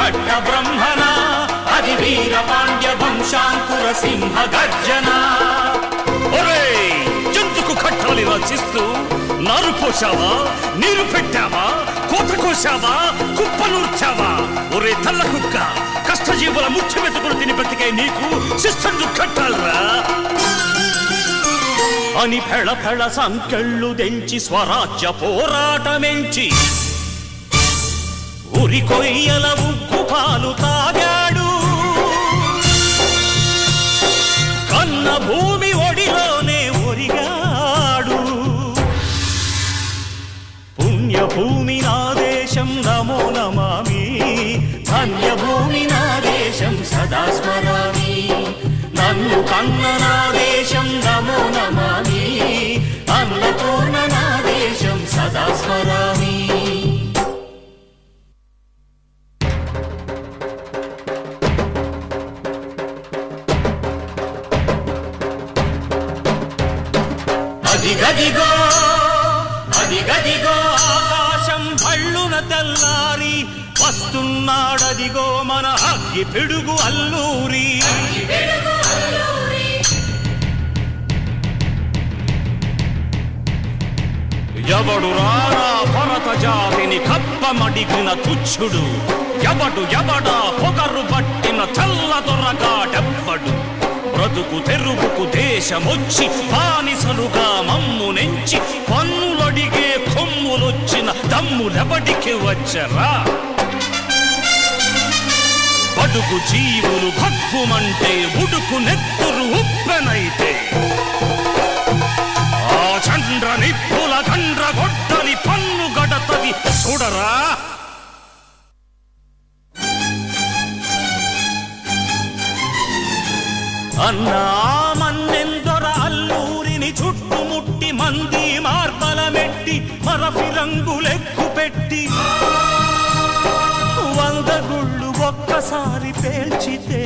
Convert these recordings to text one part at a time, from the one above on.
కట్ట బ్రహ్మణ అది వీర పాండ్య వంశాంకుర సింహ గర్జన. ఎందుకు కట్టాలి రచిస్తూ నారు పోసావా, నీరు పెట్టావా, కోత కోసావా, కుప్పనూర్చావా? ఒరే తల్ల కుక్క, కష్టజీవుల ముఖ్య వెతుకులు తిని బ్రతికే నీకు శిస్తందు కట్టాలరా అని ఫెళ ఫెళ సంకెళ్ళు దెంచి స్వరాజ్య పోరాటమెంచి ఉరి కొయ్యల ఉగ్గు పాలు తాగాడు. కన్న భూమి ఒడిలోనే ఒరిగాడు. పుణ్యభూమి నా దేశం నమో నమామి, ధన్యభూమి నా దేశం సదా స్మరామి. నన్ను కన్న నా దేశం నమో నమామి, అన్నపూర్ణ నా దేశం సదా స్మరామి. అదిగదిగో అదిగదిగో ఆకాశం భళ్ళున తెల్లారి వస్తున్నాడదిగో మన అగ్గి పిడుగు అల్లూరి. ఎవడు రారా భరత జాతిని కప్పమడిగిన తుచ్చుడు, ఎవడు ఎవడా పొగరు పట్టిన చల్ల దొరగాడెవ్వడు. బ్రతుకు తెరువుకు దేశమొచ్చి బానిసలుగా మమ్ము నెంచి పన్నులడిగే కొమ్ములొచ్చిన దమ్ములెవడికి వచ్చరా? బడుగు జీవులు భగ్గుమంటే ఉడుకు నెత్తురు ఉప్పెనైతే ఆ చండ్ర నిప్పుల గండ్ర గొడ్డలి పన్ను గడతది చూడరా. అన్నా మన్నెందొర అల్లూరిని చుట్టుముట్టి మంది మార్బలమెట్టి మరఫి రంగులెక్కు పెట్టి 100 గుళ్ళు ఒక్కసారి పేల్చితే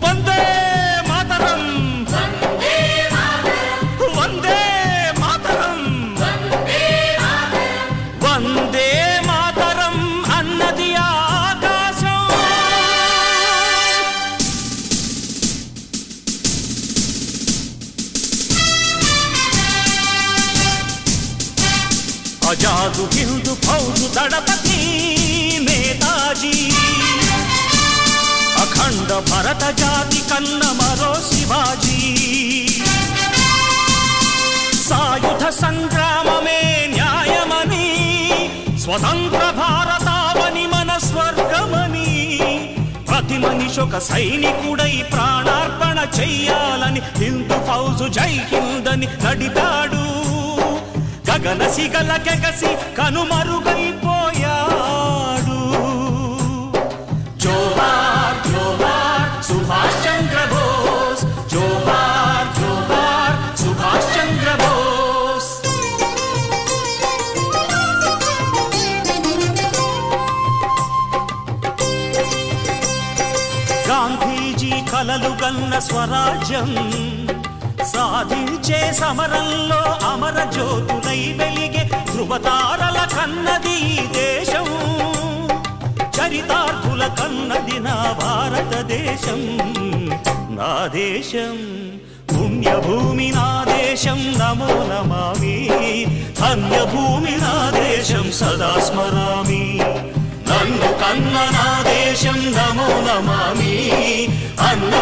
వందే మాతరం వందే మాతరం వందే మాతరం అన్నది ఆకాశం. ఆజాదు హిందూ ఫౌజు దళపతి నేతాజీ, అఖండ భరత జాతి కన్న మరో శివాజీ. సాయుధ సంగ్రామమే న్యాయమని, స్వతంత్ర భారతావని మన స్వర్గమని, ప్రతి మనిషొక సైనికుడై ప్రాణార్పణ చెయ్యాలని హిందూ ఫౌజు జై హిందని నడిపాడు. గగన సిగల గెగసి కనుమరుగైపోయాడు. జోహార్ జోహార్ సుభాష్ చంద్ర బోస్, జోహార్ జోహార్ సుభాష్ చంద్ర బోస్. గాంధీజీ కలలు గన్న స్వరాజ్యం సాధించే సమరంలో అమర జ్యోతులై వెలిగే ధృవతారల కన్నది ఈ దేశం. చరితార్థుల కన్నది నా భారతదేశం. నా దేశం పుణ్యభూమి నా దేశం నమో నమామి, ధన్యభూమి నా దేశం సదా స్మరామి. నన్ను కన్న నా దేశం నమో నమామి, అన్న